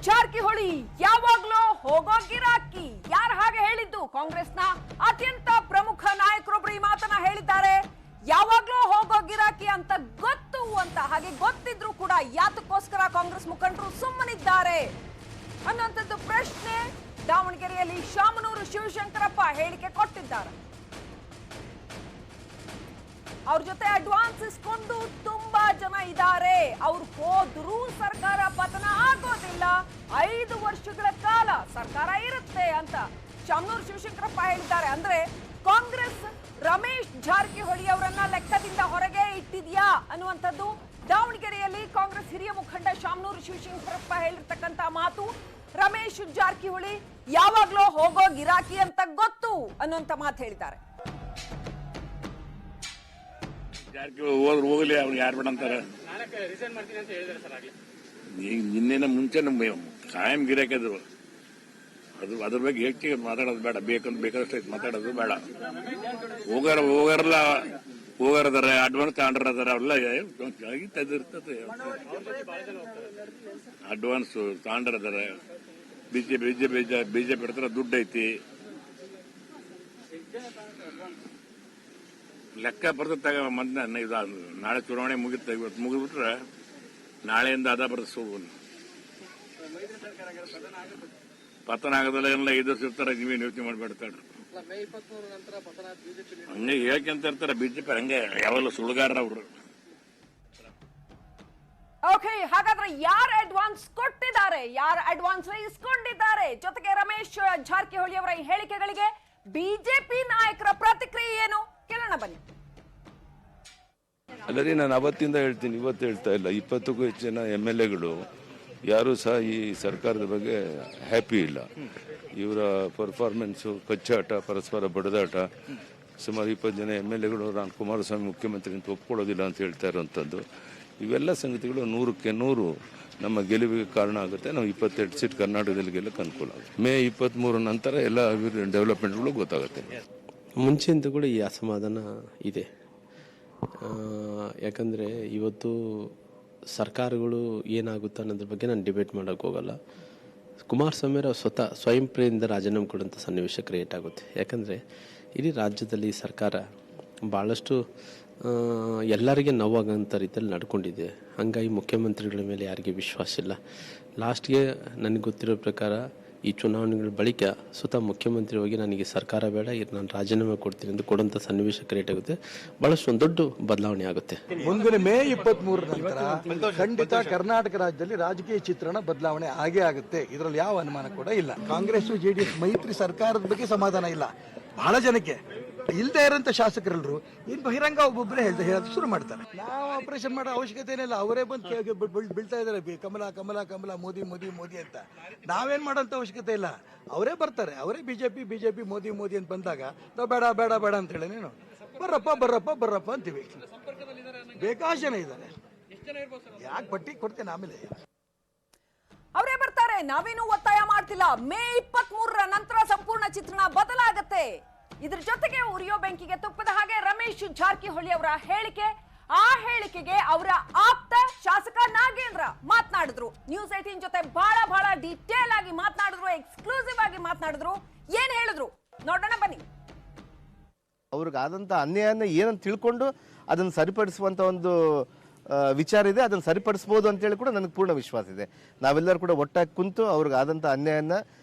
ಜಾರಕಿಹೊಳಿ ಯಾವಾಗ್ಲೂ ಹೋಗೋ ಗಿರಾಕಿ. ಯಾರು ಹಾಗೆ ಹೇಳಿದ್ದು? ಕಾಂಗ್ರೆಸ್ನ ಅತ್ಯಂತ ಪ್ರಮುಖ ನಾಯಕರೊಬ್ಬರು ಈ ಮಾತನ್ನ ಹೇಳಿದ್ದಾರೆ. ಯಾವಾಗ್ಲೂ ಹೋಗೋ ಗಿರಾಕಿ ಅಂತ ಗೊತ್ತು ಅಂತ. ಹಾಗೆ ಗೊತ್ತಿದ್ರು ಕೂಡ ಯಾತಕ್ಕೋಸ್ಕರ ಕಾಂಗ್ರೆಸ್ ಮುಖಂಡರು ಸುಮ್ಮನಿದ್ದಾರೆ ಅನ್ನುವಂಥದ್ದು ಪ್ರಶ್ನೆ ದಾವಣಗೆರೆಯಲ್ಲಿ ಶಾಮನೂರು ಶಿವಶಂಕರಪ್ಪ ಹೇಳಿಕೆ ಕೊಟ್ಟಿದ್ದಾರೆ. ಅವ್ರ ಜೊತೆ ಅಡ್ವಾನ್ಸ್ ಇಸ್ಕೊಂಡು ತುಂಬಾ ಜನ ಇದ್ದಾರೆ. ಅವ್ರು ಹೋದ್ರೂ ಸರ್ಕಾರ ಪತನ ಆಗೋದಿಲ್ಲ, 5 ವರ್ಷಗಳ ಕಾಲ ಸರ್ಕಾರ ಇರುತ್ತೆ ಅಂತ ಶಾಮನೂರು ಶಿವಶಂಕರಪ್ಪ ಹೇಳಿದ್ದಾರೆ. ಅಂದ್ರೆ ಕಾಂಗ್ರೆಸ್ ರಮೇಶ್ ಜಾರಕಿಹೊಳಿ ಅವರನ್ನ ಲೆಕ್ಕದಿಂದ ಹೊರಗೆ ಇಟ್ಟಿದ್ಯಾ ಅನ್ನುವಂಥದ್ದು ದಾವಣಗೆರೆಯಲ್ಲಿ ಕಾಂಗ್ರೆಸ್ ಹಿರಿಯ ಮುಖಂಡ ಶಾಮನೂರು ಶಿವಶಂಕರಪ್ಪ ಹೇಳಿರ್ತಕ್ಕಂಥ ಮಾತು. ರಮೇಶ್ ಜಾರಕಿಹೊಳಿ ಯಾವಾಗ್ಲೂ ಹೋಗೋ ಗಿರಾಕಿ ಅಂತ ಗೊತ್ತು ಅನ್ನುವಂಥ ಮಾತು ಹೇಳಿದ್ದಾರೆ. ಜಾರಕಿಹೊಳಿ ಹೋದ್ರು ಹೋಗಲಿ, ಅವ್ರು ಯಾರು ಬೇಡ ಅಂತಾರೆ. ನಿನ್ನೆ ಮುಂಚೆ ಕಾಯಂ ಗಿರಾಕಿದ್ರು. ಅದ್ರ ಬಗ್ಗೆ ಹೆಚ್ಚಿಗೆ ಮಾತಾಡೋದು ಬೇಡ. ಬೇಕಾದಷ್ಟು ಮಾತಾಡೋದು ಬೇಡ. ಹೋಗಾರದಾರೆ, ಅಡ್ವಾನ್ಸ್ ತಗೊಂಡಿರೋದಾರೆ, ಅವೆಲ್ಲ ಇರ್ತದೆ. ಅಡ್ವಾನ್ಸ್ ತಗೊಂಡಿರೋದಾರೆ. ಬಿಜೆಪಿ ಹತ್ರ ದುಡ್ಡು ಐತಿ, ಲೆಕ್ಕ ಬರ್ತದಾಗ ಮೊದಲ ಇದು ನಾಳೆ ಚುನಾವಣೆ ಮುಗಿತ. ಇವತ್ತು ಮುಗಿದ್ಬಿಟ್ರೆ ನಾಳೆಯಿಂದ ಅದ ಬರ್ತದೆ. ಪತನ ಆಗೋದಲ್ಲ, ಎಲ್ಲ 5 ವರ್ಷ ಇರ್ತಾರೆ. ನೀವೇನು ಯೋಚನೆ ಮಾಡ್ಬೇಡ್ತಾಳ್ರಿ. ಹಂಗೆ ಹೇಳ್ಕೊಂತ ಇರ್ತಾರೆ ಬಿಜೆಪಿ. ಹಂಗೆ ಯಾವಲ್ಲ ಸುಳ್ಗಾರ ಅವರು. ಓಕೆ, ಹಾಗಾದ್ರೆ ಯಾರು ಅಡ್ವಾನ್ಸ್ ಕೊಟ್ಟಿದ್ದಾರೆ, ಯಾರು ಅಡ್ವಾನ್ಸ್ ಇಸ್ಕೊಂಡಿದ್ದಾರೆ, ಜೊತೆಗೆ ರಮೇಶ್ ಜಾರಕಿಹೊಳಿ ಅವರ ಈ ಹೇಳಿಕೆಗಳಿಗೆ ಬಿಜೆಪಿ ನಾಯಕರ ಪ್ರತಿಕ್ರಿಯೆ ಏನು ಕೇಳೋಣ ಬನ್ನಿ. ಅಲ್ಲರಿ, ನಾನು ಅವತ್ತಿಂದ ಹೇಳ್ತೀನಿ, ಇವತ್ತು ಹೇಳ್ತಾ ಇಲ್ಲ. 20ಕ್ಕೂ ಹೆಚ್ಚು ಜನ MLAಗಳು ಯಾರೂ ಸಹ ಈ ಸರ್ಕಾರದ ಬಗ್ಗೆ ಹ್ಯಾಪಿ ಇಲ್ಲ. ಇವರ ಪರ್ಫಾರ್ಮೆನ್ಸು, ಕಚ್ಚಾಟ, ಪರಸ್ಪರ ಬಡದಾಟ. ಸುಮಾರು 20 ಜನ MLAಗಳು ನಾನು ಕುಮಾರಸ್ವಾಮಿ ಮುಖ್ಯಮಂತ್ರಿ ಅಂತ ಒಪ್ಕೊಳ್ಳೋದಿಲ್ಲ ಅಂತ ಹೇಳ್ತಾ ಇರೋವಂಥದ್ದು. ಇವೆಲ್ಲ ಸಂಗತಿಗಳು 100ಕ್ಕೆ 100 ನಮ್ಮ ಗೆಲುವಿಗೆ ಕಾರಣ ಆಗುತ್ತೆ. ನಾವು 22 ಸೀಟ್ ಕರ್ನಾಟಕದಲ್ಲಿ ಗೆಲ್ಲಕ್ಕೆ ಅನುಕೂಲ ಆಗುತ್ತೆ. ಮೇ 23 ನಂತರ ಎಲ್ಲ ಡೆವಲಪ್ಮೆಂಟ್ಗಳು ಗೊತ್ತಾಗುತ್ತೆ. ಮುಂಚೆಯಿಂದ ಕೂಡ ಈ ಅಸಮಾಧಾನ ಇದೆ. ಯಾಕಂದರೆ ಇವತ್ತು ಸರ್ಕಾರಗಳು ಏನಾಗುತ್ತೆ ಅನ್ನೋದ್ರ ಬಗ್ಗೆ ನಾನು ಡಿಬೇಟ್ ಮಾಡೋಕ್ಕೆ ಹೋಗಲ್ಲ. ಕುಮಾರಸ್ವಾಮಿಯವರು ಸ್ವಯಂ ಪ್ರೇರಿಯಿಂದ ರಾಜೀನಾಮೆ ಕೊಡುವಂಥ ಸನ್ನಿವೇಶ ಕ್ರಿಯೇಟ್ ಆಗುತ್ತೆ. ಯಾಕಂದರೆ ಇಡೀ ರಾಜ್ಯದಲ್ಲಿ ಸರ್ಕಾರ ಭಾಳಷ್ಟು ಎಲ್ಲರಿಗೆ ನೋವಾಗೋಂಥ ರೀತಿಯಲ್ಲಿ ನಡ್ಕೊಂಡಿದೆ. ಹಾಗಾಗಿ ಮುಖ್ಯಮಂತ್ರಿಗಳ ಮೇಲೆ ಯಾರಿಗೆ ವಿಶ್ವಾಸ ಇಲ್ಲ. ಲಾಸ್ಟ್ಗೆ ನನಗೆ ಗೊತ್ತಿರೋ ಪ್ರಕಾರ ಈ ಚುನಾವಣೆಗಳ ಬಳಿಕ ಸ್ವತಃ ಮುಖ್ಯಮಂತ್ರಿ ಹೋಗಿ ನನಗೆ ಸರ್ಕಾರ ಬೇಡ, ನಾನು ರಾಜೀನಾಮೆ ಕೊಡ್ತೀನಿ ಅಂತ ಕೊಡುವಂಥ ಸನ್ನಿವೇಶ ಕ್ರಿಯೇಟ್ ಆಗುತ್ತೆ. ಬಹಳಷ್ಟು ಒಂದು ದೊಡ್ಡ ಬದಲಾವಣೆ ಆಗುತ್ತೆ. ಮುಂದಿನ ಮೇ 23 ನಂತರ ಖಂಡಿತ ಕರ್ನಾಟಕ ರಾಜ್ಯದಲ್ಲಿ ರಾಜಕೀಯ ಚಿತ್ರಣ ಬದಲಾವಣೆ ಆಗೇ ಆಗುತ್ತೆ. ಇದರಲ್ಲಿ ಯಾವ ಅನುಮಾನ ಕೂಡ ಇಲ್ಲ. ಕಾಂಗ್ರೆಸ್ JDS ಮೈತ್ರಿ ಸರ್ಕಾರದ ಬಗ್ಗೆ ಸಮಾಧಾನ ಇಲ್ಲ ಬಹಳ ಜನಕ್ಕೆ. ಇಲ್ಲದೆ ಇರೋಂಥ ಶಾಸಕರೆಲ್ಲರೂ ಇನ್ನು ಬಹಿರಂಗ ಒಬ್ಬೊಬ್ಬರೇ ಹೇಳೋದು ಶುರು ಮಾಡ್ತಾರೆ. ನಾವು ಆಪರೇಷನ್ ಮಾಡೋ ಅವಶ್ಯಕತೆ ಏನಿಲ್ಲ, ಅವರೇ ಬಂದು ಬೀಳ್ತಾ ಇದ್ದಾರೆ ಕಮಲ ಕಮಲ ಕಮಲ ಮೋದಿ ಮೋದಿ ಮೋದಿ ಅಂತ. ನಾವೇನ್ ಮಾಡೋಂಥ ಅವಶ್ಯಕತೆ ಇಲ್ಲ, ಅವರೇ ಬರ್ತಾರೆ. ಅವರೇ ಬಿಜೆಪಿ ಮೋದಿ ಮೋದಿ ಅಂತ ಬಂದಾಗ ನಾವು ಬೇಡ ಬೇಡ ಬೇಡ ಅಂತ ಹೇಳಿ ನೀನು ಬರ್ರಪ್ಪ ಅಂತೀವಿ. ಬೇಕಾಷ್ಟು ಜನ ಇದ್ದಾರೆ, ಯಾಕೆ ಪಟ್ಟಿ ಕೊಡ್ತೇನೆ ಆಮೇಲೆ. ಅವರೇ ಬರ್ತಾರೆ, ನಾವೇನು ಒತ್ತಾಯ ಮಾಡ್ತಿಲ್ಲ. ಮೇ 23 ನಂತರ ಸಂಪೂರ್ಣ ಚಿತ್ರಣ ಬದಲಾಗತ್ತೆ. ಇದ್ರ ಜೊತೆಗೆ ಉರಿಯೋ ಬೆಂಕಿಗೆ ತುಪ್ಪದ ಹಾಗೆ ರಮೇಶ್ ಜಾರಕಿಹೊಳಿ ಅವರ ಹೇಳಿಕೆ. ಆ ಹೇಳಿಕೆಗೆ ಅವರ ಆಪ್ತ ಶಾಸಕ ನಾಗೇಂದ್ರ ಮಾತನಾಡಿದ್ರು. ನ್ಯೂಸ್ 18 ಜೊತೆ ಬಹಳ ಡೀಟೇಲ್ ಆಗಿ ಮಾತನಾಡಿದ್ರು, ಎಕ್ಸ್ಕ್ಲೂಸಿವ್ ಆಗಿ ಮಾತನಾಡಿದ್ರು. ಏನ್ ಹೇಳಿದ್ರು ನೋಡೋಣ ಬನ್ನಿ. ಅವ್ರಿಗಾದಂಥ ಅನ್ಯಾಯನ ಏನಂತ ತಿಳ್ಕೊಂಡು ಅದನ್ನು ಸರಿಪಡಿಸುವಂಥ ಒಂದು ವಿಚಾರ ಇದೆ. ಅದನ್ನು ಸರಿಪಡಿಸ್ಬೋದು ಅಂತೇಳಿ ಕೂಡ ನನಗೆ ಪೂರ್ಣ ವಿಶ್ವಾಸ ಇದೆ. ನಾವೆಲ್ಲರೂ ಕೂಡ ಒಟ್ಟಾಗಿ ಕುಂತು ಅವ್ರಿಗಾದಂಥ ಅನ್ಯಾಯನ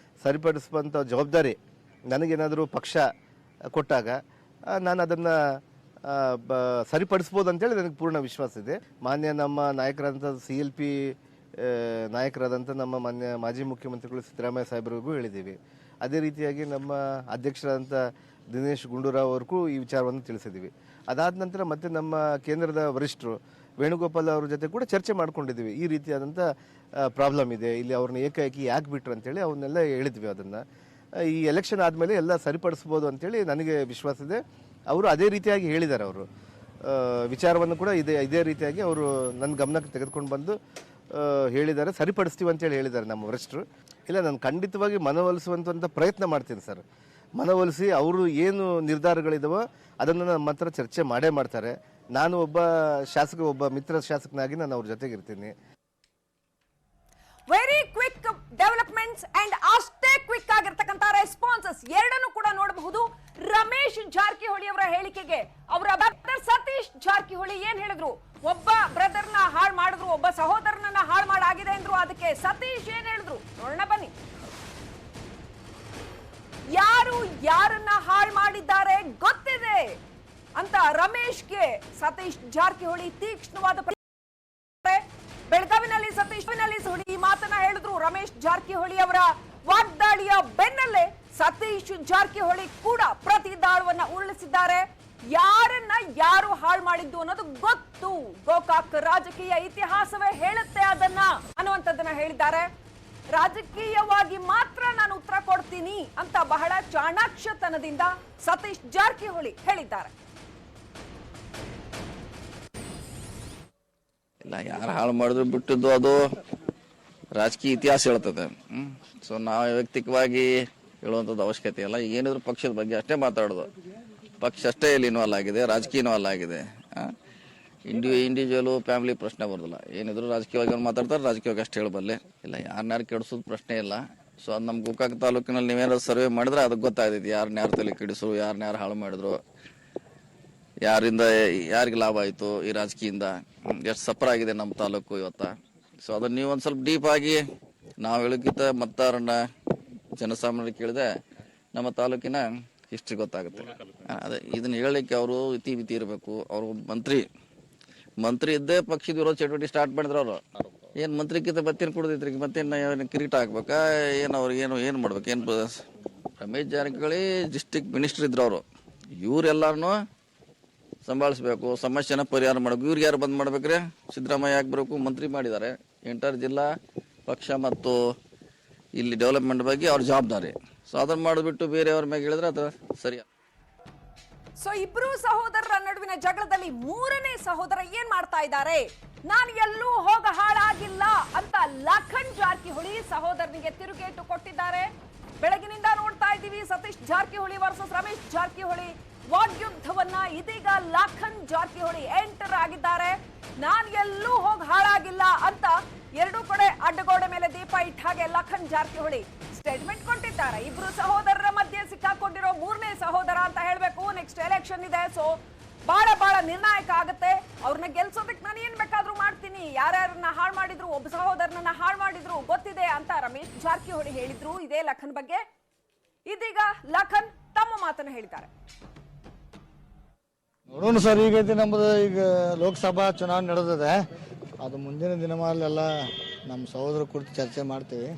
ಸರಿಪಡಿಸುವಂಥ ಜವಾಬ್ದಾರಿ ನನಗೇನಾದರೂ ಪಕ್ಷ ಕೊಟ್ಟಾಗ ನಾನು ಅದನ್ನು ಸರಿಪಡಿಸ್ಬೋದು ಅಂತೇಳಿ ನನಗೆ ಪೂರ್ಣ ವಿಶ್ವಾಸ ಇದೆ. ಮಾನ್ಯ ನಮ್ಮ ನಾಯಕರಾದಂಥ CLP ನಾಯಕರಾದಂಥ ನಮ್ಮ ಮಾಜಿ ಮುಖ್ಯಮಂತ್ರಿಗಳು ಸಿದ್ದರಾಮಯ್ಯ ಸಾಹೇಬರಿಗೂ ಹೇಳಿದ್ದೀವಿ. ಅದೇ ರೀತಿಯಾಗಿ ನಮ್ಮ ಅಧ್ಯಕ್ಷರಾದಂಥ ದಿನೇಶ್ ಗುಂಡೂರಾವ್ ಅವ್ರಿಗೂ ಈ ವಿಚಾರವನ್ನು ತಿಳಿಸಿದ್ದೀವಿ. ಅದಾದ ನಂತರ ಮತ್ತೆ ನಮ್ಮ ಕೇಂದ್ರದ ವರಿಷ್ಠರು ವೇಣುಗೋಪಾಲ್ ಅವ್ರ ಜೊತೆ ಕೂಡ ಚರ್ಚೆ ಮಾಡ್ಕೊಂಡಿದ್ದೀವಿ. ಈ ರೀತಿಯಾದಂಥ ಪ್ರಾಬ್ಲಮ್ ಇದೆ ಇಲ್ಲಿ, ಅವ್ರನ್ನ ಏಕಾಏಕಿ ಯಾಕೆ ಬಿಟ್ರು ಅಂತೇಳಿ ಅವನ್ನೆಲ್ಲ ಹೇಳಿದ್ವಿ. ಅದನ್ನು ಈ ಎಲೆಕ್ಷನ್ ಆದಮೇಲೆ ಎಲ್ಲ ಸರಿಪಡಿಸ್ಬೋದು ಅಂತೇಳಿ ನನಗೆ ವಿಶ್ವಾಸ ಇದೆ. ಅವರು ಅದೇ ರೀತಿಯಾಗಿ ಹೇಳಿದ್ದಾರೆ. ಅವರು ವಿಚಾರವನ್ನು ಕೂಡ ಇದೇ ರೀತಿಯಾಗಿ ಅವರು ನನ್ನ ಗಮನಕ್ಕೆ ತೆಗೆದುಕೊಂಡು ಬಂದು ಹೇಳಿದ್ದಾರೆ. ಸರಿಪಡಿಸ್ತೀವಿ ಅಂತೇಳಿ ಹೇಳಿದ್ದಾರೆ ನಮ್ಮ ವರಿಷ್ಠರು. ಇಲ್ಲ, ನಾನು ಖಂಡಿತವಾಗಿ ಮನವೊಲಿಸುವಂಥ ಪ್ರಯತ್ನ ಮಾಡ್ತೀನಿ ಸರ್. ಮನವೊಲಿಸಿ ಅವರು ಏನು ನಿರ್ಧಾರಗಳಿದಾವೋ ಅದನ್ನು ನಮ್ಮ ಹತ್ರ ಚರ್ಚೆ ಮಾಡೇ ಮಾಡ್ತಾರೆ. ನಾನು ಒಬ್ಬ ಮಿತ್ರ ಶಾಸಕನಾಗಿ ನಾನು ಅವ್ರ ಜೊತೆಗಿರ್ತೀನಿ. ವೆರಿ ಕ್ವಿಕ್ ಸೈಲೆನ್ಸ್ ಅಂಡ್ ಅಷ್ಟೇ ಕ್ವಿಕ್ ಆಗಿರ್ತಕ್ಕಂಥ ರೆಸ್ಪಾನ್ಸಸ್ ಎರಡನ್ನು ಕೂಡ ನೋಡಬಹುದು. ರಮೇಶ್ ಜಾರಕಿಹೊಳಿ ಅವರ ಹೇಳಿಕೆಗೆ ಅವರ ಬ್ರದರ್ ಸತೀಶ್ ಜಾರಕಿಹೊಳಿ ಏನ್ ಹೇಳಿದ್ರು? ಒಬ್ಬ ಬ್ರದರ್ನ ಹಾಳು ಮಾಡಿದ್ರು, ಒಬ್ಬ ಸಹೋದರನನ್ನ ಹಾಳು ಮಾಡಾಗಿದೆ ಅಂದ್ರು. ಅದಕ್ಕೆ ಸತೀಶ್ ಏನ್ ಹೇಳಿದ್ರು ನೋಡೋಣ ಬನ್ನಿ. ಯಾರು ಯಾರನ್ನ ಹಾಳು ಮಾಡಿದ್ದಾರೆ ಗೊತ್ತಿದೆ ಅಂತ ರಮೇಶ್ಗೆ ಸತೀಶ್ ಜಾರಕಿಹೊಳಿ ತೀಕ್ಷ್ಣವಾದ ಬೆಳಗಾವಿನಲ್ಲಿ ಸತೀಶ್ ಈ ಮಾತನ್ನ ಹೇಳಿದ್ರು. ರಮೇಶ್ ಜಾರಕಿಹೊಳಿ ಅವರ ವಾಗ್ದಾಳಿಯ ಬೆನ್ನಲ್ಲೇ ಸತೀಶ್ ಜಾರಕಿಹೊಳಿ ಕೂಡ ಪ್ರತಿದಾಳವನ್ನ ಉರುಳಿಸಿದ್ದಾರೆ. ಯಾರನ್ನ ಯಾರು ಹಾಳು ಮಾಡಿದ್ದು ಅನ್ನೋದು ಗೊತ್ತು, ಗೋಕಾಕ್ ರಾಜಕೀಯ ಇತಿಹಾಸವೇ ಹೇಳುತ್ತೆ ಅದನ್ನ ಅನ್ನುವಂಥದ್ದನ್ನ ಹೇಳಿದ್ದಾರೆ. ರಾಜಕೀಯವಾಗಿ ಮಾತ್ರ ನಾನು ಉತ್ತರ ಕೊಡ್ತೀನಿ ಅಂತ ಬಹಳ ಚಾಣಾಕ್ಷತನದಿಂದ ಸತೀಶ್ ಜಾರಕಿಹೊಳಿ ಹೇಳಿದ್ದಾರೆ. ಇಲ್ಲ, ಯಾರು ಹಾಳು ಮಾಡಿದ್ರು ಬಿಟ್ಟಿದ್ದು ಅದು ರಾಜಕೀಯ ಇತಿಹಾಸ ಹೇಳ್ತದೆ. ಸೊ ನಾವು ವೈಯಕ್ತಿಕವಾಗಿ ಹೇಳುವಂಥದ್ದು ಅವಶ್ಯಕತೆ ಇಲ್ಲ. ಏನಿದ್ರು ಪಕ್ಷದ ಬಗ್ಗೆ ಅಷ್ಟೇ ಮಾತಾಡೋದು. ಪಕ್ಷ ಅಷ್ಟೇ ಇಲ್ಲಿ ಇನ್ವಾಲ್ವ್ ಆಗಿದೆ, ರಾಜಕೀಯ ಇನ್ವಾಲ್ವ್ ಆಗಿದೆ. ಇಂಡಿವಿಜುವಲ್ ಫ್ಯಾಮಿಲಿ ಪ್ರಶ್ನೆ ಬರೋದಿಲ್ಲ. ಏನಿದ್ರು ರಾಜಕೀಯವಾಗಿ ಅವ್ರು ಮಾತಾಡ್ತಾರೆ, ರಾಜಕೀಯವಾಗಿ ಅಷ್ಟು ಹೇಳಬಲ್ಲೆ. ಇಲ್ಲ, ಯಾರನ್ನಾರು ಕೆಡಿಸೋದು ಪ್ರಶ್ನೆ ಇಲ್ಲ. ಸೊ ಅದು ನಮ್ಮ ಗೋಕಾಕ್ ತಾಲೂಕಿನಲ್ಲಿ ನೀವೇನಾದ್ರು ಸರ್ವೆ ಮಾಡಿದ್ರೆ ಅದಕ್ಕೆ ಗೊತ್ತಾಗ್ತೈತಿ ಯಾರನ್ನ ತಲೆ ಕೆಡಿಸರು, ಯಾರನ್ನ ಹಾಳು ಮಾಡಿದ್ರು, ಯಾರಿಂದ ಯಾರಿಗೆ ಲಾಭ ಆಯಿತು ಈ ರಾಜಕೀಯದಿಂದ, ಎಷ್ಟು ಸಫರ್ ಆಗಿದೆ ನಮ್ಮ ತಾಲೂಕು ಇವತ್ತ. ಸೊ ಅದನ್ನ ನೀವು ಒಂದು ಸ್ವಲ್ಪ ಡೀಪ್ ಆಗಿ ನಾವು ಹೇಳೋಕ್ಕಿಂತ ಮತ್ತಾರನ್ನ ಜನಸಾಮಾನ್ಯರಿಗೆ ಕೇಳಿದೆ ನಮ್ಮ ತಾಲೂಕಿನ ಹಿಸ್ಟ್ರಿ ಗೊತ್ತಾಗುತ್ತೆ. ಅದೇ ಇದನ್ನ ಹೇಳಲಿಕ್ಕೆ ಅವರು ಇತಿ ಇರಬೇಕು. ಅವರು ಮಂತ್ರಿ ಇದ್ದೇ ಪಕ್ಷದ ವಿರೋಧ ಚಟುವಟಿಕೆ ಸ್ಟಾರ್ಟ್ ಮಾಡಿದ್ರು. ಅವರು ಏನು ಮಂತ್ರಿಗಿಂತ ಮತ್ತೇನು ಕೊಡೋದೈತ್ರಿ, ಮತ್ತೇನು ಕಿರೀಟ ಹಾಕ್ಬೇಕಾ, ಏನು ಅವ್ರಿಗೆ ಏನು ಮಾಡ್ಬೇಕು, ಏನು ರಮೇಶ್ ಜಾರಕಿಹೊಳಿ ಡಿಸ್ಟ್ರಿಕ್ಟ್ ಮಿನಿಸ್ಟರ್ ಇದ್ರು. ಅವರು ಇವರೆಲ್ಲಾರನು ಸಂಭಾಳಿಸ್ಬೇಕು, ಸಮಸ್ಯೆನ ಪರಿಹಾರ ಮಾಡಬೇಕು. ಇವ್ರಿಗೆ ಯಾರು ಬಂದ್ ಮಾಡ್ಬೇಕ್ರೆ? ಸಿದ್ದರಾಮಯ್ಯ ಯಾಕೆ ಬರಬೇಕು? ಮಂತ್ರಿ ಮಾಡಿದ್ದಾರೆ. ಎಂಟರ್ ಜಿಲ್ಲಾ ಪಕ್ಷ ಮತ್ತು ಇಲ್ಲಿ ಡೆವಲಪ್ಮೆಂಟ್ ಬಗ್ಗೆ ಅವ್ರ ಜವಾಬ್ದಾರಿ. ಸೊ ಅದನ್ನ ಮಾಡಿಬಿಟ್ಟು ಬೇರೆಯವ್ರ ಮೇಲೆ ಹೇಳಿದ್ರೆ ಅದು ಸರಿ. ಸೊ ಇಬ್ರು ಸಹೋದರರ ನಡುವಿನ ಜಗಳದಲ್ಲಿ ಮೂರನೇ ಸಹೋದರ ಏನ್ ಮಾಡ್ತಾ ಇದ್ದಾರೆ? ನಾನು ಎಲ್ಲೂ ಹೋಗ ಹಾಳಾಗಿಲ್ಲ ಅಂತ ಲಖನ್ ಜಾರಕಿಹೊಳಿ ಸಹೋದರನಿಗೆ ತಿರುಗೇಟು ಕೊಟ್ಟಿದ್ದಾರೆ. ಬೆಳಗಿನಿಂದ ನೋಡ್ತಾ ಇದ್ದೀವಿ ಸತೀಶ್ ಜಾರಕಿಹೊಳಿ ವರ್ಸಸ್ ರಮೇಶ್ ಜಾರಕಿಹೊಳಿ ವಾಗ್ಯುದ್ಧವನ್ನ. ಇದೀಗ ಲಖನ್ ಜಾರಕಿಹೊಳಿ ಎಂಟರ್ ಆಗಿದ್ದಾರೆ. ನಾನ್ ಎಲ್ಲೂ ಹೋಗಿ ಹಾಳಾಗಿಲ್ಲ ಅಂತ ಎರಡೂ ಕಡೆ ಅಡ್ಡಗೋಡೆ ಮೇಲೆ ದೀಪ ಇಟ್ಟ ಹಾಗೆ ಲಖನ್ ಜಾರಕಿಹೊಳಿ ಸ್ಟೇಟ್ಮೆಂಟ್ ಕೊಟ್ಟಿದ್ದಾರೆ. ಇಬ್ರು ಸಹೋದರರ ಮಧ್ಯೆ ಸಿಕ್ಕಾಕೊಂಡಿರೋ ಮೂರನೇ ಸಹೋದರ ಅಂತ ಹೇಳ್ಬೇಕು. ನೆಕ್ಸ್ಟ್ ಎಲೆಕ್ಷನ್ ಇದೆ, ಸೊ ಬಹಳ ನಿರ್ಣಾಯಕ ಆಗುತ್ತೆ. ಅವ್ರನ್ನ ಗೆಲ್ಸೋದಕ್ಕೆ ನಾನು ಏನ್ ಬೇಕಾದ್ರೂ ಮಾಡ್ತೀನಿ, ಯಾರ್ಯಾರನ್ನ ಹಾಳು ಮಾಡಿದ್ರು, ಒಬ್ಬ ಸಹೋದರನನ್ನ ಹಾಳು ಮಾಡಿದ್ರು ಗೊತ್ತಿದೆ ಅಂತ ರಮೇಶ್ ಜಾರಕಿಹೊಳಿ ಹೇಳಿದ್ರು. ಇದೇ ಲಖನ್ ಬಗ್ಗೆ ಇದೀಗ ಲಖನ್ ತಮ್ಮ ಮಾತನ್ನ ಹೇಳಿದ್ದಾರೆ. ನೋಡೋಣ ಸರ್, ಈಗೈತಿ ನಮ್ಮದು ಈಗ ಲೋಕಸಭಾ ಚುನಾವಣೆ ನಡೆದಿದೆ. ಅದು ಮುಂದಿನ ದಿನಮಾಲೆಲ್ಲ ನಮ್ಮ ಸಹೋದರ ಕುರಿತು ಚರ್ಚೆ ಮಾಡ್ತೀವಿ.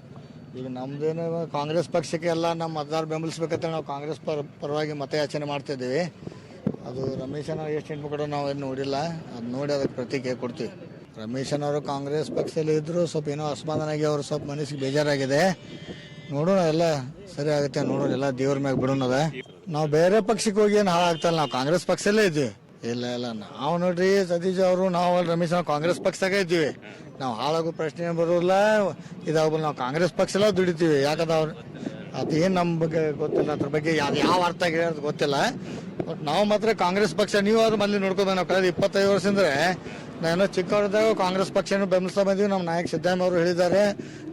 ಈಗ ನಮ್ದೇನು ಕಾಂಗ್ರೆಸ್ ಪಕ್ಷಕ್ಕೆ ಎಲ್ಲ ನಮ್ಮ ಮತದಾರ ಬೆಂಬಲಿಸ್ಬೇಕಂತ ನಾವು ಕಾಂಗ್ರೆಸ್ ಪರವಾಗಿ ಮತಯಾಚನೆ ಮಾಡ್ತಿದ್ದೀವಿ. ಅದು ರಮೇಶನ ಎಷ್ಟು ಹೆಣ್ಣು ಕೊಡೋ ನಾವು ಏನು ನೋಡಿಲ್ಲ, ಅದು ನೋಡಿ ಅದಕ್ಕೆ ಪ್ರತಿಕ್ರಿಯೆ ಕೊಡ್ತೀವಿ. ರಮೇಶನವರು ಕಾಂಗ್ರೆಸ್ ಪಕ್ಷದಲ್ಲಿ ಇದ್ದರು, ಸ್ವಲ್ಪ ಏನೋ ಅಸಮಾಧಾನ ಆಗಿ ಅವರು ಸ್ವಲ್ಪ ಮನಸ್ಸಿಗೆ ಬೇಜಾರಾಗಿದೆ. ನೋಡೋಣ, ಎಲ್ಲ ಸರಿ ಆಗುತ್ತೆ, ನೋಡೋಣ, ಎಲ್ಲ ದೇವ್ರ ಮ್ಯಾಗ ಬಿಡೋಣದ. ನಾವು ಬೇರೆ ಪಕ್ಷಕ್ಕೆ ಹೋಗಿ ಏನು ಹಾಳಾಗ್ತಲ್ಲ, ನಾವು ಕಾಂಗ್ರೆಸ್ ಪಕ್ಷದಲ್ಲೇ ಇದ್ವಿ. ಇಲ್ಲ ನಾವು ನೋಡ್ರಿ ಸತೀಶ್ ಅವರು, ನಾವು ರಮೇಶ್ ನಾವು ಕಾಂಗ್ರೆಸ್ ಪಕ್ಷದಾಗೆ ಇದ್ದೀವಿ. ನಾವು ಹಾಳಾಗೋ ಪ್ರಶ್ನೆ ಬರೋಲ್ಲ, ಇದಾಗಲ್ಲ. ನಾವು ಕಾಂಗ್ರೆಸ್ ಪಕ್ಷಲ್ಲ ದುಡಿತೀವಿ. ಯಾಕಂದ್ರೆ ಅವ್ರು ಅದು ಏನು ನಮ್ಮ ಬಗ್ಗೆ ಗೊತ್ತಿಲ್ಲ, ಅದ್ರ ಬಗ್ಗೆ ಯಾವ ಅರ್ಥ ಹೇಳೋದು ಗೊತ್ತಿಲ್ಲ. ಬಟ್ ನಾವು ಮಾತ್ರ ಕಾಂಗ್ರೆಸ್ ಪಕ್ಷ, ನೀವು ಅದು ಮೊದಲು ನೋಡ್ಕೋಬೇಕು. ನಾವು ಕಳೆದ 25 ವರ್ಷ ಅಂದ್ರೆ ನಾನು ಚಿಕ್ಕವರಿದ್ದಾಗ ಕಾಂಗ್ರೆಸ್ ಪಕ್ಷನ ಬೆಂಬಲಿಸ್ತಾ ಬಂದೀವಿ. ನಮ್ಮ ನಾಯಕ ಸಿದ್ದರಾಮಯ್ಯ ಅವರು ಹೇಳಿದ್ದಾರೆ,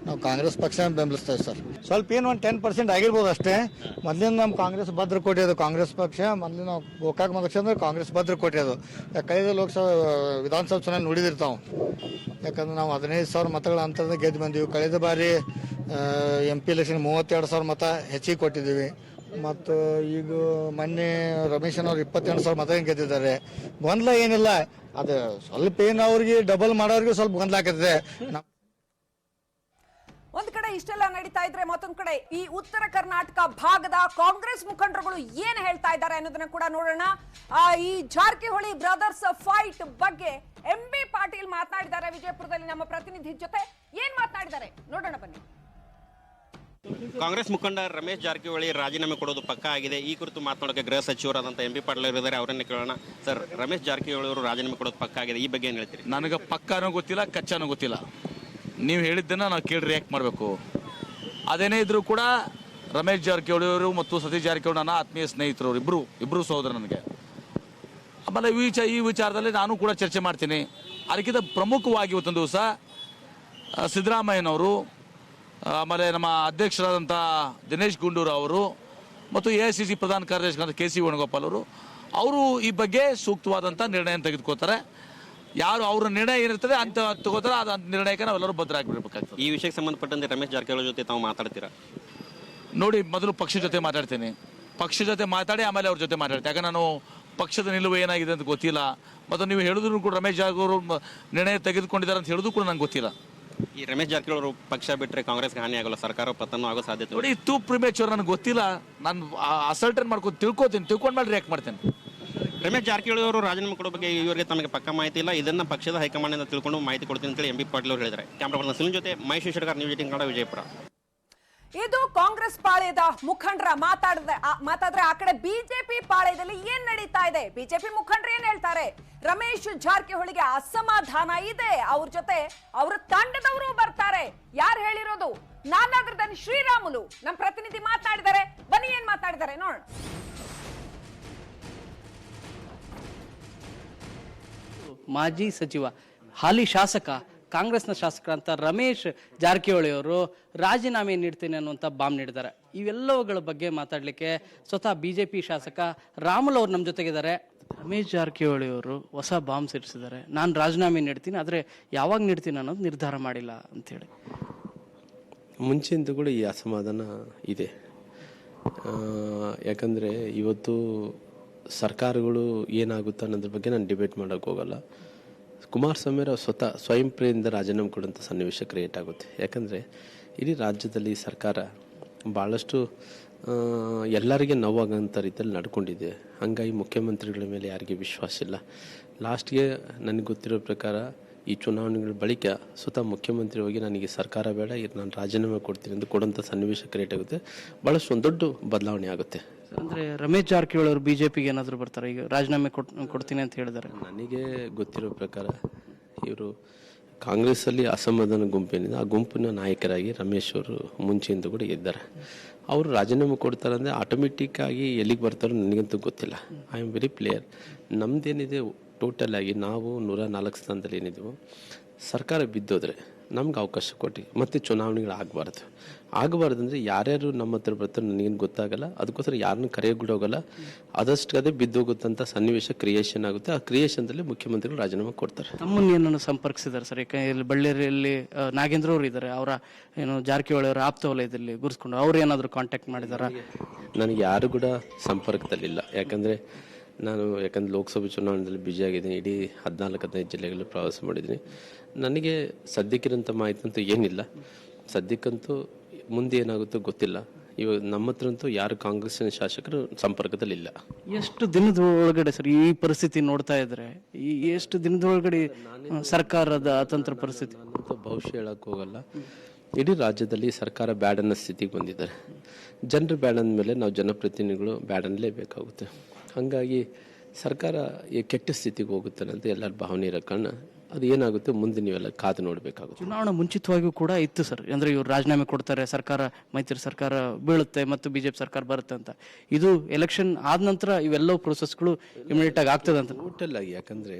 ನಾವು ಕಾಂಗ್ರೆಸ್ ಪಕ್ಷ ಬೆಂಬಲಿಸ್ತೇವೆ ಸರ್. ಸ್ವಲ್ಪ ಏನು ಒಂದು 10% ಆಗಿರ್ಬೋದು ಅಷ್ಟೇ. ಮೊದಲಿನ ನಮ್ಮ ಕಾಂಗ್ರೆಸ್ ಭದ್ರಕೋಟೆ ಅದು ಕಾಂಗ್ರೆಸ್ ಪಕ್ಷ. ಮೊದಲು ನಾವು ಗೋಕಾಕ್ ಪಕ್ಷ ಅಂದ್ರೆ ಕಾಂಗ್ರೆಸ್ ಭದ್ರಕೋಟೆ ಅದು. ಕಳೆದ ಲೋಕಸಭಾ ವಿಧಾನಸಭಾ ಚುನಾವಣೆ ನೋಡಿದಿರ್ತಾವೆ. ಯಾಕಂದ್ರೆ ನಾವು 15,000 ಮತಗಳ ಅಂತರದಿಂದ ಗೆದ್ದು ಬಂದೀವಿ. ಕಳೆದ ಬಾರಿ MP ಎಲೆಕ್ಷನ್ 32,000 ಮತ ಹೆಚ್ಚಿಗೆ ಕೊಟ್ಟಿದ್ದೀವಿ. ಮತ್ತು ಈಗ ಮೊನ್ನೆ ರಮೇಶನವ್ರು 22,000 ಮತ ಗೆದ್ದಿದ್ದಾರೆ. ಗೊಂದಲ ಏನಿಲ್ಲ, ಅದು ಸ್ವಲ್ಪ ಏನು ಅವ್ರಿಗೆ ಡಬಲ್ ಮಾಡೋರಿಗೆ ಸ್ವಲ್ಪ ಗೊಂದಲ ಆಗ್ತದೆ. ಒಂದ್ ಕಡೆ ಇಷ್ಟೆಲ್ಲ ನಡೀತಾ ಇದ್ರೆ ಮತ್ತೊಂದ್ ಕಡೆ ಈ ಉತ್ತರ ಕರ್ನಾಟಕ ಭಾಗದ ಕಾಂಗ್ರೆಸ್ ಮುಖಂಡರುಗಳು ಏನ್ ಹೇಳ್ತಾ ಇದ್ದಾರೆ ಅನ್ನೋದನ್ನ ಕೂಡ ನೋಡೋಣ. ಈ ಜಾರಕಿಹೊಳಿ ಬ್ರದರ್ಸ್ ಫೈಟ್ ಬಗ್ಗೆ MB ಪಾಟೀಲ್ ಮಾತನಾಡಿದ್ದಾರೆ ವಿಜಯಪುರದಲ್ಲಿ ನಮ್ಮ ಪ್ರತಿನಿಧಿ ಜೊತೆ. ಏನ್ ಮಾತನಾಡಿದ್ದಾರೆ ನೋಡೋಣ ಬನ್ನಿ. ಕಾಂಗ್ರೆಸ್ ಮುಖಂಡ ರಮೇಶ್ ಜಾರಕಿಹೊಳಿ ರಾಜೀನಾಮೆ ಕೊಡೋದು ಪಕ್ಕ ಆಗಿದೆ. ಈ ಕುರಿತು ಮಾತನಾಡೋಕೆ ಗೃಹ ಸಚಿವರಾದಂಥ MB ಪಾಟೀಲ್ ಇದ್ದಾರೆ, ಅವರನ್ನೇ ಕೇಳೋಣ. ಸರ್, ರಮೇಶ್ ಜಾರಕಿಹೊಳಿ ಅವರು ರಾಜೀನಾಮೆ ಕೊಡೋದು ಪಕ್ಕ ಆಗಿದೆ, ಈ ಬಗ್ಗೆ ಏನು ಹೇಳ್ತೀರಿ? ನನಗೆ ಪಕ್ಕಾನೂ ಗೊತ್ತಿಲ್ಲ, ಕಚ್ಚಾನೂ ಗೊತ್ತಿಲ್ಲ. ನೀವು ಹೇಳಿದ್ದನ್ನು ನಾವು ಕೇಳಿ ರಿಯಾಕ್ಟ್ ಮಾಡಬೇಕು. ಅದೇನೇ ಇದ್ರೂ ಕೂಡ ರಮೇಶ್ ಜಾರಕಿಹೊಳಿ ಅವರು ಮತ್ತು ಸತೀಶ್ ಜಾರಕಿಹೊಳಿ ನನ್ನ ಆತ್ಮೀಯ ಸ್ನೇಹಿತರು, ಇಬ್ಬರು ಸಹೋದರ ನನಗೆ. ಆಮೇಲೆ ಈ ವಿಚಾರದಲ್ಲಿ ನಾನು ಕೂಡ ಚರ್ಚೆ ಮಾಡ್ತೀನಿ. ಅದಕ್ಕಿಂತ ಪ್ರಮುಖವಾಗಿ ಇವತ್ತೊಂದು ದಿವಸ ಸಿದ್ದರಾಮಯ್ಯನವರು ಆಮೇಲೆ ನಮ್ಮ ಅಧ್ಯಕ್ಷರಾದಂಥ ದಿನೇಶ್ ಗುಂಡೂರಾವ್ ಅವರು ಮತ್ತು AICC ಪ್ರಧಾನ ಕಾರ್ಯದರ್ಶಿ KC ವೇಣುಗೋಪಾಲ್ ಅವರು ಈ ಬಗ್ಗೆ ಸೂಕ್ತವಾದಂಥ ನಿರ್ಣಯ ತೆಗೆದುಕೋತಾರೆ. ಯಾರು ಅವರ ನಿರ್ಣಯ ಏನಿರ್ತದೆ ಅಂತ ತಗೋತಾರೆ, ಅದು ನಿರ್ಣಯಕ್ಕೆ ನಾವೆಲ್ಲರೂ ಬದ್ಧರಾಗಿರ್ಬೇಕಾಗ್ತದೆ. ಈ ವಿಷಯಕ್ಕೆ ಸಂಬಂಧಪಟ್ಟಂತೆ ರಮೇಶ್ ಜಾರಕಿಹೊಳಿ ಜೊತೆ ತಾವು ಮಾತಾಡ್ತೀರಾ? ನೋಡಿ, ಮೊದಲು ಪಕ್ಷದ ಜೊತೆ ಮಾತಾಡ್ತೀನಿ, ಪಕ್ಷದ ಜೊತೆ ಮಾತಾಡಿ ಆಮೇಲೆ ಅವ್ರ ಜೊತೆ ಮಾತಾಡ್ತೀನಿ. ಯಾಕಂದ್ರೆ ನಾನು ಪಕ್ಷದ ನಿಲುವು ಏನಾಗಿದೆ ಅಂತ ಗೊತ್ತಿಲ್ಲ, ಮತ್ತು ನೀವು ಹೇಳಿದ್ರು ಕೂಡ ರಮೇಶ್ ಜಾರಕಿಹೊಳಿ ನಿರ್ಣಯ ತೆಗೆದುಕೊಂಡಿದ್ದಾರೆ ಅಂತ ಹೇಳಿದ್ರು ಕೂಡ ನಂಗೆ ಗೊತ್ತಿಲ್ಲ. ಈ ರಮೇಶ್ ಜಾರಕಿಹೊಳಿ ಅವರು ಪಕ್ಷ ಬಿಟ್ಟರೆ ಕಾಂಗ್ರೆಸ್ಗೆ ಹಾನಿ ಆಗೋಲ್ಲ, ಸರ್ಕಾರ ಪತನ ಆಗೋ ಸಾಧ್ಯತೆ? ನೋಡಿ, ಟೂ ಪ್ರಿಮೇಚೂರ್ ನನಗೆ ಗೊತ್ತಿಲ್ಲ. ನಾನು ಅಸಲ್ಟನ್ ತಿಳ್ಕೊಂಡು ಮಾಡಿ ರಿಯಾಕ್ಟ್ ಮಾಡ್ತೇನೆ. ರಮೇಶ್ ಜಾರಕಿಹೊಳಿ ಅವರು ರಾಜೀನಾಮೆ ಕೊಡೋ ಬಗ್ಗೆ ಇವರಿಗೆ ತಮಗೆ ಪಕ್ಕ ಮಾಹಿತಿ ಇಲ್ಲ, ಇದನ್ನ ಪಕ್ಷದ ಹೈಕಮಾಂಡ್ ತಿಳ್ಕೊಂಡು ಮಾಹಿತಿ ಕೊಡ್ತೀನಿ ಅಂತೇಳಿ MP ಪಾಟೀಲ್ ಅವರು ಹೇಳಿದ್ದಾರೆ. ಕ್ಯಾಮ್ರಾ ಪರ್ಸನ್ ಸುನಿಲ್ ಜೊತೆ ಮಹೇಶ್ ಶೇಷಡ್ಕರ್, ನ್ಯೂಸ್ 18 ಕನ್ನಡ, ವಿಜಯಪುರ. ಇದು ಕಾಂಗ್ರೆಸ್ ಪಾಳ್ಯದ ಮುಖಂಡರ ಮಾತಾದ್ರೆ ಆ ಕಡೆ ಬಿಜೆಪಿ ಪಾಳ್ಯದಲ್ಲಿ ಏನ್ ನಡೀತಾ ಇದೆ? ಬಿಜೆಪಿ ಮುಖಂಡರು ಏನ್ ಹೇಳ್ತಾರೆ? ರಮೇಶ್ ಜಾರಕಿಹೊಳಿಗೆ ಅಸಮಾಧಾನ ಇದೆ, ಅವ್ರ ಜೊತೆ ಅವ್ರ ತಂಡದವರು ಬರ್ತಾರೆ. ಯಾರು ಹೇಳಿರೋದು? ನಾನಾದ್ರದನ್ ಶ್ರೀರಾಮುಲು ನಮ್ಮ ಪ್ರತಿನಿಧಿ ಮಾತಾಡಿದ್ದಾರೆ. ಬನ್ನಿ ಏನ್ ಮಾತಾಡಿದ್ದಾರೆ ನೋಡೋಣ. ಮಾಜಿ ಸಚಿವ, ಹಾಲಿ ಶಾಸಕ, ಕಾಂಗ್ರೆಸ್ನ ಶಾಸಕ ಅಂತ ರಮೇಶ್ ಜಾರಕಿಹೊಳಿ ಅವರು ರಾಜೀನಾಮೆ ನೀಡ್ತೇನೆ ಅನ್ನುವಂಥ ಬಾಂಬ್ ನೀಡಿದ್ದಾರೆ. ಇವೆಲ್ಲವುಗಳ ಬಗ್ಗೆ ಮಾತಾಡಲಿಕ್ಕೆ ಸ್ವತಃ BJP ಶಾಸಕ ರಾಮುಲು ಅವರು ನಮ್ಮ ಜೊತೆಗಿದ್ದಾರೆ. ರಮೇಶ್ ಜಾರಕಿಹೊಳಿ ಅವರು ಹೊಸ ಬಾಂಬ್ ಸಿಡಿಸಿದ್ದಾರೆ. ನಾನು ರಾಜೀನಾಮೆ ನೀಡ್ತೀನಿ, ಆದರೆ ಯಾವಾಗ ನೀಡ್ತೀನಿ ಅನ್ನೋದು ನಿರ್ಧಾರ ಮಾಡಿಲ್ಲ ಅಂತೇಳಿ. ಮುಂಚೆಯಿಂದ ಕೂಡ ಈ ಅಸಮಾಧಾನ ಇದೆ. ಯಾಕಂದರೆ ಇವತ್ತು ಸರ್ಕಾರಗಳು ಏನಾಗುತ್ತೆ ಅನ್ನೋದ್ರ ಬಗ್ಗೆ ನಾನು ಡಿಬೇಟ್ ಮಾಡೋಕ್ಕೆ ಹೋಗಲ್ಲ. ಕುಮಾರಸ್ವಾಮಿ ಅವರು ಸ್ವಯಂ ಪ್ರೇರಿತ ರಾಜೀನಾಮೆ ಕೊಡುವಂಥ ಸನ್ನಿವೇಶ ಕ್ರಿಯೇಟ್ ಆಗುತ್ತೆ. ಯಾಕಂದರೆ ಇಡೀ ರಾಜ್ಯದಲ್ಲಿ ಸರ್ಕಾರ ಭಾಳಷ್ಟು ಎಲ್ಲರಿಗೆ ನೋವಾಗೋಂಥ ರೀತಿಯಲ್ಲಿ ನಡ್ಕೊಂಡಿದೆ. ಹಾಗಾಗಿ ಮುಖ್ಯಮಂತ್ರಿಗಳ ಮೇಲೆ ಯಾರಿಗೆ ವಿಶ್ವಾಸ ಇಲ್ಲ. ಲಾಸ್ಟ್ಗೆ ನನಗೆ ಗೊತ್ತಿರೋ ಪ್ರಕಾರ ಈ ಚುನಾವಣೆಗಳ ಬಳಿಕ ಸ್ವತಃ ಮುಖ್ಯಮಂತ್ರಿ ಹೋಗಿ ನನಗೆ ಸರ್ಕಾರ ಬೇಡ, ನಾನು ರಾಜೀನಾಮೆ ಕೊಡ್ತೀನಿ ಅಂತ ಕೊಡುವಂಥ ಸನ್ನಿವೇಶ ಕ್ರಿಯೇಟ್ ಆಗುತ್ತೆ. ಭಾಳಷ್ಟು ಒಂದು ದೊಡ್ಡ ಬದಲಾವಣೆ ಆಗುತ್ತೆ. ಅಂದರೆ ರಮೇಶ್ ಜಾರಕಿಹೊಳಿ ಅವರು BJPಗೆ ಏನಾದರೂ ಬರ್ತಾರೆ? ಈಗ ರಾಜೀನಾಮೆ ಕೊಡ್ತೀನಿ ಅಂತ ಹೇಳಿದ್ದಾರೆ. ನನಗೆ ಗೊತ್ತಿರೋ ಪ್ರಕಾರ ಇವರು ಕಾಂಗ್ರೆಸ್ಸಲ್ಲಿ ಅಸಮಾಧಾನ ಗುಂಪೇನಿದೆ, ಆ ಗುಂಪಿನ ನಾಯಕರಾಗಿ ರಮೇಶ್ ಅವರು ಮುಂಚೆಯಿಂದ ಕೂಡ ಇದ್ದಾರೆ. ಅವರು ರಾಜೀನಾಮೆ ಕೊಡ್ತಾರೆ ಅಂದರೆ ಆಟೋಮೆಟಿಕ್ಕಾಗಿ ಎಲ್ಲಿಗೆ ಬರ್ತಾರೋ ನನಗಂತೂ ಗೊತ್ತಿಲ್ಲ. I am very clear. ನಮ್ಮದೇನಿದೆ ಟೋಟಲ್ ಆಗಿ ನಾವು 104 ಸ್ಥಾನದಲ್ಲಿ ಏನಿದ್ದೀವೋ, ಸರ್ಕಾರ ಬಿದ್ದೋದ್ರೆ ನಮ್ಗೆ ಅವಕಾಶ ಕೊಟ್ಟು ಮತ್ತೆ ಚುನಾವಣೆಗಳು ಆಗಬಾರ್ದು ಅಂದರೆ ಯಾರ್ಯಾರು ನಮ್ಮ ಹತ್ರ ಬರ್ತಾರೆ ನನಗೇನು ಗೊತ್ತಾಗಲ್ಲ. ಅದಕ್ಕೋಸ್ಕರ ಯಾರನ್ನೂ ಕರೆಯೋಕೆ ಕೂಡ ಹೋಗಲ್ಲ. ಆದಷ್ಟು ಅದೇ ಬಿದ್ದೋಗುತ್ತಂಥ ಸನ್ನಿವೇಶ ಕ್ರಿಯೇಷನ್ ಆಗುತ್ತೆ. ಆ ಕ್ರಿಯೇಷನ್ದಲ್ಲಿ ಮುಖ್ಯಮಂತ್ರಿಗಳು ರಾಜೀನಾಮೆ ಕೊಡ್ತಾರೆ. ತಮ್ಮನ್ನು ಏನನ್ನು ಸಂಪರ್ಕಿಸಿದ್ದಾರೆ ಸರ್? ಯಾಕೆ ಇಲ್ಲಿ ಬಳ್ಳಾರಿಯಲ್ಲಿ ನಾಗೇಂದ್ರ ಅವರು ಇದ್ದಾರೆ, ಅವರ ಏನು ಜಾರಕಿಹೊಳಿ ಅವರ ಆಪ್ತ ವಲಯದಲ್ಲಿ ಗುರುಸ್ಕೊಂಡು ಅವ್ರು ಏನಾದರೂ ಕಾಂಟ್ಯಾಕ್ಟ್ ಮಾಡಿದಾರ? ನನಗೆ ಯಾರು ಕೂಡ ಸಂಪರ್ಕದಲ್ಲಿಲ್ಲ. ಯಾಕಂದರೆ ಲೋಕಸಭೆ ಚುನಾವಣೆಯಲ್ಲಿ ಬ್ಯುಸಿ ಆಗಿದ್ದೀನಿ. ಇಡೀ 14-15 ಜಿಲ್ಲೆಗಳಲ್ಲಿ ಪ್ರವಾಸ ಮಾಡಿದ್ದೀನಿ. ನನಗೆ ಸದ್ಯಕ್ಕಿರೋಂಥ ಮಾಹಿತಿ ಅಂತೂ ಏನಿಲ್ಲ. ಸದ್ಯಕ್ಕಂತೂ ಮುಂದೆ ಏನಾಗುತ್ತೋ ಗೊತ್ತಿಲ್ಲ. ಇವಾಗ ನಮ್ಮ ಹತ್ರ ಅಂತೂ ಯಾರು ಕಾಂಗ್ರೆಸ್ಸಿನ ಶಾಸಕರು ಸಂಪರ್ಕದಲ್ಲಿಲ್ಲ. ಎಷ್ಟು ದಿನದ ಒಳಗಡೆ ಸರ್ ಈ ಪರಿಸ್ಥಿತಿ ನೋಡ್ತಾ ಇದ್ರೆ, ಈ ಎಷ್ಟು ದಿನದೊಳಗಡೆ ಸರ್ಕಾರದ ಅತಂತ್ರ ಪರಿಸ್ಥಿತಿ? ನಾನಂತೂ ಭವಿಷ್ಯ ಹೇಳಕ್ಕೆ ಹೋಗಲ್ಲ. ಇಡೀ ರಾಜ್ಯದಲ್ಲಿ ಸರ್ಕಾರ ಬ್ಯಾಡ್ ಅನ್ನೋ ಸ್ಥಿತಿಗೆ ಬಂದಿದ್ದಾರೆ. ಜನರು ಬ್ಯಾಡ್ ಅಂದಮೇಲೆ ನಾವು ಜನಪ್ರತಿನಿಧಿಗಳು ಬ್ಯಾಡ್ ಅನ್ನಲೇಬೇಕಾಗುತ್ತೆ. ಹಾಗಾಗಿ ಸರ್ಕಾರ ಈ ಕೆಟ್ಟ ಸ್ಥಿತಿಗೆ ಹೋಗುತ್ತೆ ಅಂತ ಎಲ್ಲರ ಭಾವನೆ ಇರೋ ಕಾರಣ ಅದು ಏನಾಗುತ್ತೆ ಮುಂದೆ ನೀವೆಲ್ಲ ಕಾದು ನೋಡಬೇಕಾಗುತ್ತೆ. ಚುನಾವಣಾ ಮುಂಚಿತವಾಗಿಯೂ ಕೂಡ ಇತ್ತು ಸರ್, ಅಂದರೆ ಇವ್ರು ರಾಜೀನಾಮೆ ಕೊಡ್ತಾರೆ, ಸರ್ಕಾರ ಮೈತ್ರಿ ಸರ್ಕಾರ ಬೀಳುತ್ತೆ ಮತ್ತು BJP ಸರ್ಕಾರ ಬರುತ್ತೆ ಅಂತ. ಇದು ಎಲೆಕ್ಷನ್ ಆದ ನಂತರ ಇವೆಲ್ಲವೂ ಪ್ರೋಸೆಸ್ಗಳು ಇಮಿಡಿಯೇಟ್ ಆಗಿ ಆಗ್ತದೆ ಅಂತ ಟೋಟಲ್ ಆಗಿ. ಯಾಕಂದರೆ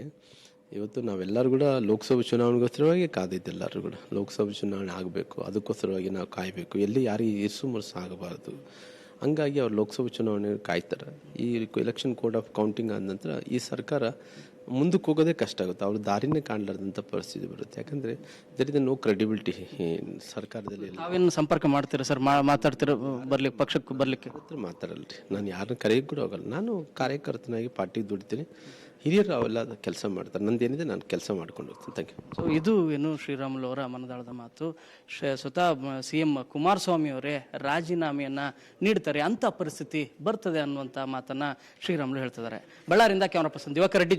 ಇವತ್ತು ನಾವೆಲ್ಲರೂ ಕೂಡ ಲೋಕಸಭೆ ಚುನಾವಣೆಗೋಸ್ಕರವಾಗಿ ಕಾದಿದ್ದೆಲ್ಲರೂ ಕೂಡ ಲೋಕಸಭೆ ಚುನಾವಣೆ ಆಗಬೇಕು, ಅದಕ್ಕೋಸ್ಕರವಾಗಿ ನಾವು ಕಾಯಬೇಕು. ಎಲ್ಲಿ ಯಾರಿಗೆ ಇರ್ಸು ಮುರ್ಸು ಆಗಬಾರ್ದು. ಹಂಗಾಗಿ ಅವ್ರು ಲೋಕಸಭೆ ಚುನಾವಣೆ ಕಾಯ್ತಾರೆ. ಈ ಎಲೆಕ್ಷನ್ ಕೋಡ್ ಆಫ್ ಕೌಂಟಿಂಗ್ ಆದ ನಂತರ ಈ ಸರ್ಕಾರ ಮುಂದಕ್ಕೆ ಹೋಗೋದೇ ಕಷ್ಟ ಆಗುತ್ತೆ. ಅವ್ರ ದಾರಿನೇ ಕಾಣಲಾರ್ದಂಥ ಪರಿಸ್ಥಿತಿ ಬರುತ್ತೆ. ಯಾಕಂದರೆ ದರ್ ಇಸ್ ನೋ ಕ್ರೆಡಿಬಿಲಿಟಿ ಸರ್ಕಾರದಲ್ಲಿ. ನಾವೇನು ಸಂಪರ್ಕ ಮಾಡ್ತೀರಾ ಸರ್? ಮಾತಾಡ್ತೀರ ಬರ್ಲಿಕ್ಕೆ, ಪಕ್ಷಕ್ಕೆ ಬರ್ಲಿಕ್ಕೆ? ಮಾತಾಡಲ್ರಿ. ನಾನು ಯಾರನ್ನ ಕರೆಯೋಕೆ ಕೂಡ ಹೋಗಲ್ಲ. ನಾನು ಕಾರ್ಯಕರ್ತನಾಗಿ ಪಾರ್ಟಿಗೆ ದುಡಿತೀನಿ. ಹಿರಿಯರು ಅವೆಲ್ಲ ಕೆಲಸ ಮಾಡ್ತಾರೆ. ನಂದೇನಿದೆ ನಾನು ಕೆಲಸ ಮಾಡ್ಕೊಂಡು ಹೋಗ್ತೀನಿ. Thank you. ಸೊ ಇದು ಏನು ಶ್ರೀರಾಮುಲು ಅವರ ಮನದಾಳದ ಮಾತು. ಸ್ವತಃ CM ಕುಮಾರಸ್ವಾಮಿ ಅವರೇ ರಾಜೀನಾಮೆಯನ್ನ ನೀಡ್ತಾರೆ, ಅಂಥ ಪರಿಸ್ಥಿತಿ ಬರ್ತದೆ ಅನ್ನುವಂಥ ಮಾತನ್ನ ಶ್ರೀರಾಮುಲು ಹೇಳ್ತಿದ್ದಾರೆ. ಬಳ್ಳಾರಿಯಿಂದ ಕ್ಯಾಮರಾ ಪರ್ಸನ್ ದಿವಾಕರ್ ರೆಡ್ಡಿ